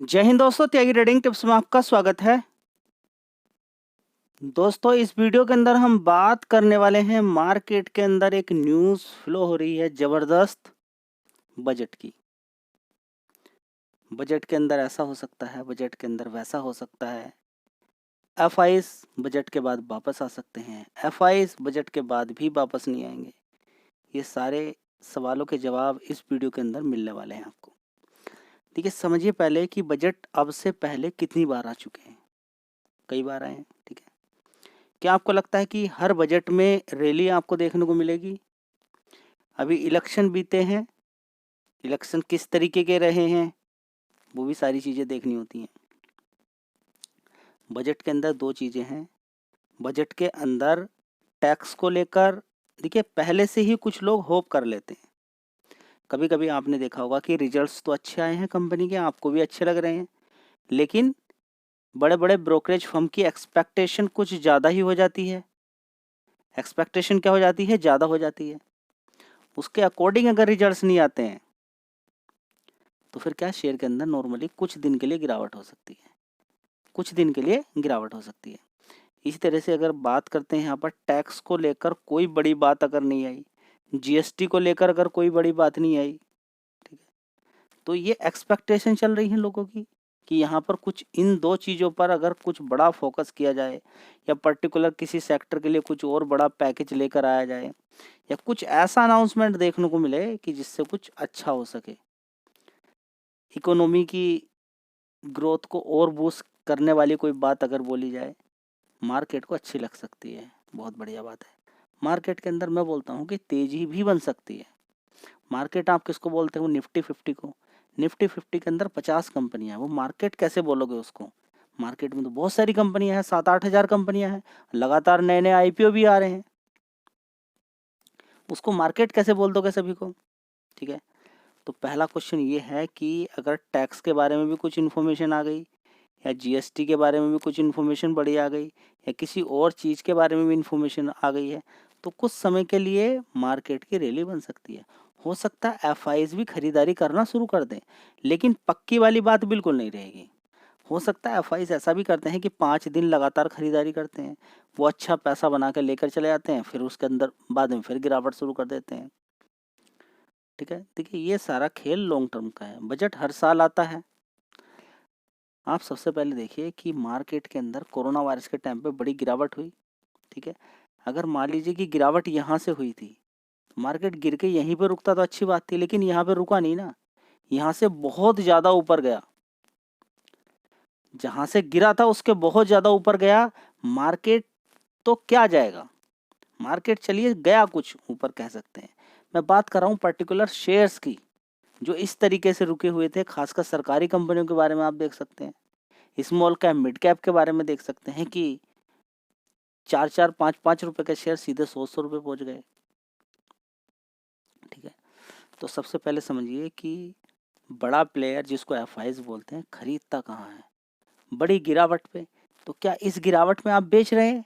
जय हिंद दोस्तों, त्यागी trading tips में आपका स्वागत है। दोस्तों, इस वीडियो के अंदर हम बात करने वाले हैं मार्केट के अंदर एक न्यूज़ फ्लो हो रही है ज़बरदस्त बजट की। बजट के अंदर ऐसा हो सकता है, बजट के अंदर वैसा हो सकता है। एफआईज बजट के बाद वापस आ सकते हैं, एफआईज बजट के बाद भी वापस नहीं आएंगे। ये सारे सवालों के जवाब इस वीडियो के अंदर मिलने वाले हैं आपको। देखिए, समझिए पहले कि बजट अब से पहले कितनी बार आ चुके हैं। कई बार आए हैं, ठीक है। क्या आपको लगता है कि हर बजट में रैली आपको देखने को मिलेगी? अभी इलेक्शन बीते हैं, इलेक्शन किस तरीके के रहे हैं, वो भी सारी चीज़ें देखनी होती हैं। बजट के अंदर दो चीज़ें हैं। बजट के अंदर टैक्स को लेकर देखिए, पहले से ही कुछ लोग होप कर लेते हैं। कभी कभी आपने देखा होगा कि रिजल्ट्स तो अच्छे आए हैं कंपनी के, आपको भी अच्छे लग रहे हैं, लेकिन बड़े बड़े ब्रोकरेज फर्म की एक्सपेक्टेशन कुछ ज़्यादा ही हो जाती है। एक्सपेक्टेशन क्या हो जाती है? ज़्यादा हो जाती है। उसके अकॉर्डिंग अगर रिजल्ट्स नहीं आते हैं तो फिर क्या, शेयर के अंदर नॉर्मली कुछ दिन के लिए गिरावट हो सकती है, कुछ दिन के लिए गिरावट हो सकती है। इसी तरह से अगर बात करते हैं यहाँ पर टैक्स को लेकर कोई बड़ी बात अगर नहीं आई, जीएसटी को लेकर अगर कोई बड़ी बात नहीं आई, ठीक है, तो ये एक्सपेक्टेशन चल रही है लोगों की कि यहाँ पर कुछ इन दो चीज़ों पर अगर कुछ बड़ा फोकस किया जाए, या पर्टिकुलर किसी सेक्टर के लिए कुछ और बड़ा पैकेज लेकर आया जाए, या कुछ ऐसा अनाउंसमेंट देखने को मिले कि जिससे कुछ अच्छा हो सके, इकोनॉमी की ग्रोथ को और बूस्ट करने वाली कोई बात अगर बोली जाए, मार्केट को अच्छी लग सकती है। बहुत बढ़िया बात है। मार्केट के अंदर मैं बोलता हूँ कि तेजी भी बन सकती है। मार्केट आप किसको बोलते हो? निफ्टी 50 को। निफ्टी 50 के अंदर 50 कंपनियां हैं, वो मार्केट कैसे बोलोगे उसको? मार्केट में तो बहुत सारी कंपनियां हैं, 7-8 हज़ार कंपनियां हैं, लगातार नए नए आईपीओ भी आ रहे हैं, उसको मार्केट कैसे बोल दोगे सभी को? ठीक है। तो पहला क्वेश्चन ये है कि अगर टैक्स के बारे में भी कुछ इन्फॉर्मेशन आ गई, या जीएसटी के बारे में भी कुछ इन्फॉर्मेशन बड़ी आ गई, या किसी और चीज़ के बारे में भी इन्फॉर्मेशन आ गई है, तो कुछ समय के लिए मार्केट की रैली बन सकती है। हो सकता है एफआईज भी खरीदारी करना शुरू कर दें, लेकिन पक्की वाली बात बिल्कुल नहीं रहेगी। हो सकता है एफआईज ऐसा भी करते हैं कि 5 दिन लगातार खरीदारी करते हैं, वो अच्छा पैसा बना कर लेकर चले जाते हैं, फिर उसके अंदर बाद में फिर गिरावट शुरू कर देते हैं। ठीक है। देखिए, ये सारा खेल लॉन्ग टर्म का है। बजट हर साल आता है। आप सबसे पहले देखिए कि मार्केट के अंदर कोरोना वायरस के टाइम पे बड़ी गिरावट हुई, ठीक है। अगर मान लीजिए कि गिरावट यहाँ से हुई थी, तो मार्केट गिर के यहीं पे रुकता तो अच्छी बात थी, लेकिन यहाँ पे रुका नहीं ना, यहाँ से बहुत ज़्यादा ऊपर गया। जहाँ से गिरा था उसके बहुत ज़्यादा ऊपर गया। मार्केट तो क्या जाएगा, मार्केट चलिए गया कुछ ऊपर कह सकते हैं। मैं बात कर रहा हूँ पर्टिकुलर शेयर्स की, जो इस तरीके से रुके हुए थे। खासकर सरकारी कंपनियों के बारे में आप देख सकते हैं, स्मॉल कैप मिड कैप के बारे में देख सकते हैं कि 4-4 5-5 रुपए के शेयर सीधे 100 रुपए पहुंच गए। ठीक है। तो सबसे पहले समझिए कि बड़ा प्लेयर जिसको एफआईज बोलते हैं, खरीदता कहाँ है? बड़ी गिरावट पे। तो क्या इस गिरावट में आप बेच रहे हैं?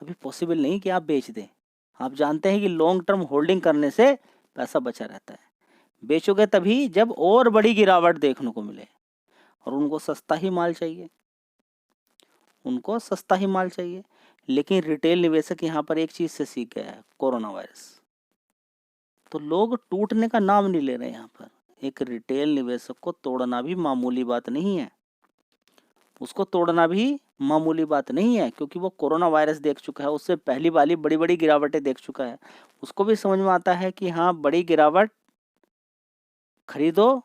अभी पॉसिबल नहीं कि आप बेच दें। आप जानते हैं कि लॉन्ग टर्म होल्डिंग करने से पैसा बचा रहता है। बेचोगे तभी जब और बड़ी गिरावट देखने को मिले, और उनको सस्ता ही माल चाहिए, उनको सस्ता ही माल चाहिए। लेकिन रिटेल निवेशक यहाँ पर एक चीज से सीख गया है, कोरोना वायरस। तो लोग टूटने का नाम नहीं ले रहे यहाँ पर। एक रिटेल निवेशक को तोड़ना भी मामूली बात नहीं है, उसको तोड़ना भी मामूली बात नहीं है, क्योंकि वो कोरोना वायरस देख चुका है, उससे पहली वाली बड़ी बड़ी गिरावटें देख चुका है। उसको भी समझ में आता है कि हाँ, बड़ी गिरावट खरीदो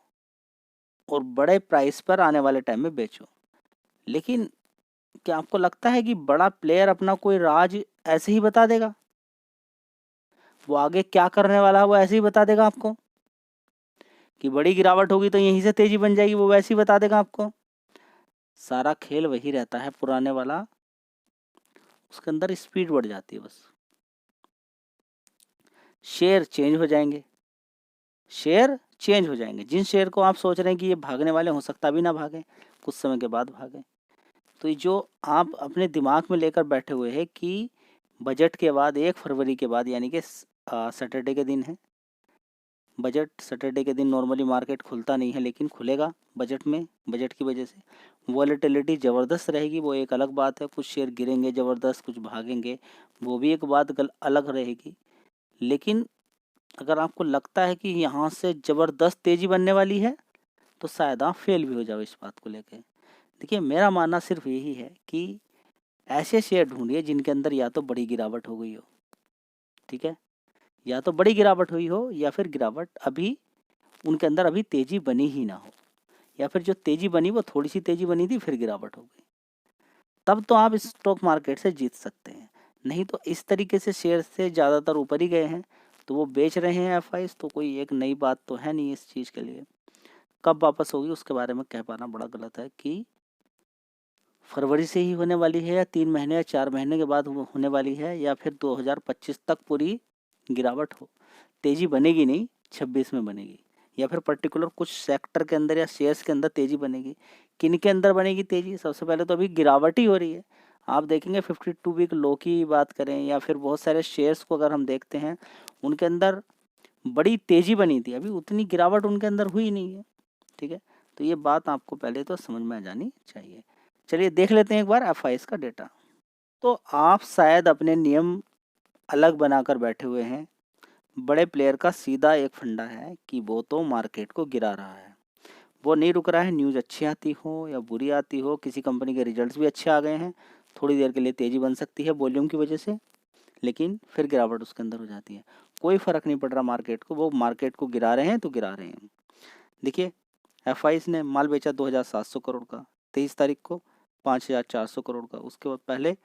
और बड़े प्राइस पर आने वाले टाइम में बेचो। लेकिन क्या आपको लगता है कि बड़ा प्लेयर अपना कोई राज ऐसे ही बता देगा? वो आगे क्या करने वाला है वो ऐसे ही बता देगा आपको, कि बड़ी गिरावट होगी तो यहीं से तेजी बन जाएगी, वो वैसे ही बता देगा आपको। सारा खेल वही रहता है पुराने वाला, उसके अंदर स्पीड बढ़ जाती है बस। शेयर चेंज हो जाएंगे, शेयर चेंज हो जाएंगे। जिन शेयर को आप सोच रहे हैं कि ये भागने वाले, हो सकता भी ना भागे, कुछ समय के बाद भागे। तो ये जो आप अपने दिमाग में लेकर बैठे हुए हैं कि बजट के बाद 1 फरवरी के बाद, यानी कि सैटरडे के दिन है, बजट सैटरडे के दिन नॉर्मली मार्केट खुलता नहीं है, लेकिन खुलेगा बजट में, बजट की वजह से वॉलेटिलिटी ज़बरदस्त रहेगी, वो एक अलग बात है। कुछ शेयर गिरेंगे ज़बरदस्त, कुछ भागेंगे, वो भी एक बात अलग रहेगी। लेकिन अगर आपको लगता है कि यहाँ से ज़बरदस्त तेज़ी बनने वाली है, तो शायद आप फेल भी हो जाओ इस बात को लेके। देखिए, मेरा मानना सिर्फ यही है कि ऐसे शेयर ढूंढिए जिनके अंदर या तो बड़ी गिरावट हो गई हो, ठीक है, या तो बड़ी गिरावट हुई हो, या फिर गिरावट अभी उनके अंदर अभी तेज़ी बनी ही ना हो, या फिर जो तेज़ी बनी वो थोड़ी सी तेज़ी बनी थी फिर गिरावट हो गई। तब तो आप स्टॉक मार्केट से जीत सकते हैं। नहीं तो इस तरीके से शेयर से ज़्यादातर ऊपर ही गए हैं, तो वो बेच रहे हैं एफआईज, तो कोई एक नई बात तो है नहीं इस चीज़ के लिए। कब वापस होगी उसके बारे में कह पाना बड़ा गलत है कि फरवरी से ही होने वाली है, या 3 महीने या 4 महीने के बाद होने वाली है, या फिर 2025 तक पूरी गिरावट हो। तेज़ी बनेगी नहीं, 26 में बनेगी, या फिर पर्टिकुलर कुछ सेक्टर के अंदर या शेयर्स के अंदर तेज़ी बनेगी। किन के अंदर बनेगी तेज़ी? सबसे पहले तो अभी गिरावट ही हो रही है। आप देखेंगे 52 वीक लो की बात करें, या फिर बहुत सारे शेयर्स को अगर हम देखते हैं, उनके अंदर बड़ी तेज़ी बनी थी, अभी उतनी गिरावट उनके अंदर हुई नहीं है, ठीक है। तो ये बात आपको पहले तो समझ में आ जानी चाहिए। चलिए देख लेते हैं एक बार एफआईएस का डेटा। तो आप शायद अपने नियम अलग बनाकर बैठे हुए हैं। बड़े प्लेयर का सीधा एक फंडा है कि वो तो मार्केट को गिरा रहा है, वो नहीं रुक रहा है। न्यूज़ अच्छी आती हो या बुरी आती हो, किसी कंपनी के रिजल्ट्स भी अच्छे आ गए हैं, थोड़ी देर के लिए तेज़ी बन सकती है वॉल्यूम की वजह से, लेकिन फिर गिरावट उसके अंदर हो जाती है। कोई फ़र्क नहीं पड़ रहा मार्केट को, वो मार्केट को गिरा रहे हैं तो गिरा रहे हैं। देखिए, एफआईज ने माल बेचा 2700 करोड़ का 23 तारीख को, 5400 करोड़ का, उसके बाद पहले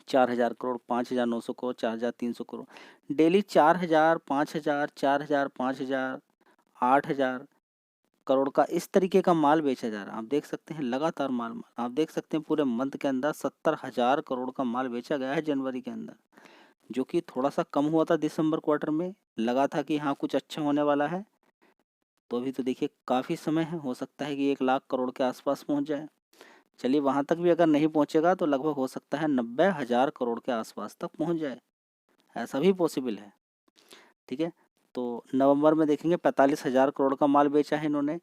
4000 करोड़, 5900 करोड़, 4300 करोड़। डेली 4000, 5000, 4000, 5000, 8000 करोड़ का इस तरीके का माल बेचा जा रहा है। आप देख सकते हैं लगातार माल, आप देख सकते हैं पूरे मंथ के अंदर 70,000 करोड़ का माल बेचा गया है जनवरी के अंदर, जो कि थोड़ा सा कम हुआ था दिसंबर क्वार्टर में। लगा था कि हाँ कुछ अच्छा होने वाला है, तो अभी तो देखिए काफ़ी समय है, हो सकता है कि 1 लाख करोड़ के आसपास पहुंच जाए। चलिए वहां तक भी अगर नहीं पहुंचेगा तो लगभग हो सकता है 90,000 करोड़ के आसपास तक पहुंच जाए, ऐसा भी पॉसिबल है, ठीक है। तो नवंबर में देखेंगे 45,000 करोड़ का माल बेचा है इन्होंने,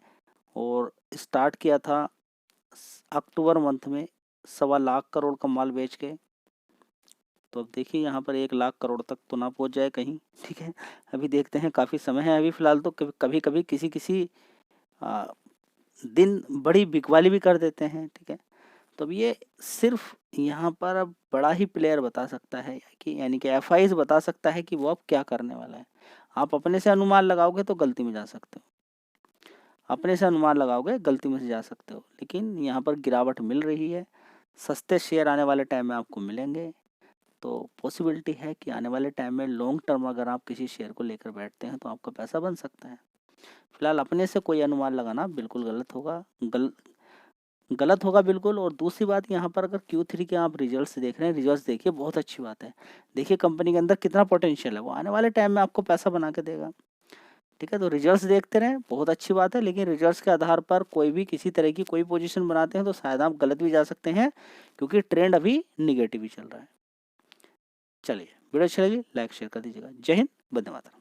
और स्टार्ट किया था अक्टूबर मंथ में 1.25 लाख करोड़ का माल बेच के। तो अब देखिए यहाँ पर 1 लाख करोड़ तक तो ना पहुंच जाए कहीं, ठीक है। अभी देखते हैं, काफ़ी समय है अभी फ़िलहाल। तो कभी कभी किसी किसी दिन बड़ी बिकवाली भी कर देते हैं, ठीक है। तो अब ये सिर्फ यहाँ पर अब बड़ा ही प्लेयर बता सकता है कि, यानी कि एफआईज बता सकता है कि वो अब क्या करने वाला है। आप अपने से अनुमान लगाओगे तो गलती में जा सकते हो, अपने से अनुमान लगाओगे गलती में से जा सकते हो। लेकिन यहाँ पर गिरावट मिल रही है, सस्ते शेयर आने वाले टाइम में आपको मिलेंगे, तो पॉसिबिलिटी है कि आने वाले टाइम में लॉन्ग टर्म अगर आप किसी शेयर को लेकर बैठते हैं तो आपका पैसा बन सकता है। फिलहाल अपने से कोई अनुमान लगाना बिल्कुल गलत होगा, गलत होगा बिल्कुल। और दूसरी बात, यहाँ पर अगर Q3 के आप रिजल्ट्स देख रहे हैं, रिजल्ट्स देखिए, बहुत अच्छी बात है। देखिए कंपनी के अंदर कितना पोटेंशियल है, वो आने वाले टाइम में आपको पैसा बना के देगा, ठीक है। तो रिजल्ट्स देखते रहें, बहुत अच्छी बात है। लेकिन रिजल्ट्स के आधार पर कोई भी किसी तरह की कोई पोजीशन बनाते हैं तो शायद आप गलत भी जा सकते हैं, क्योंकि ट्रेंड अभी निगेटिव ही चल रहा है। चलिए, वीडियो अच्छी लगी लाइक शेयर कर दीजिएगा। जय हिंद, वंदे मातरम।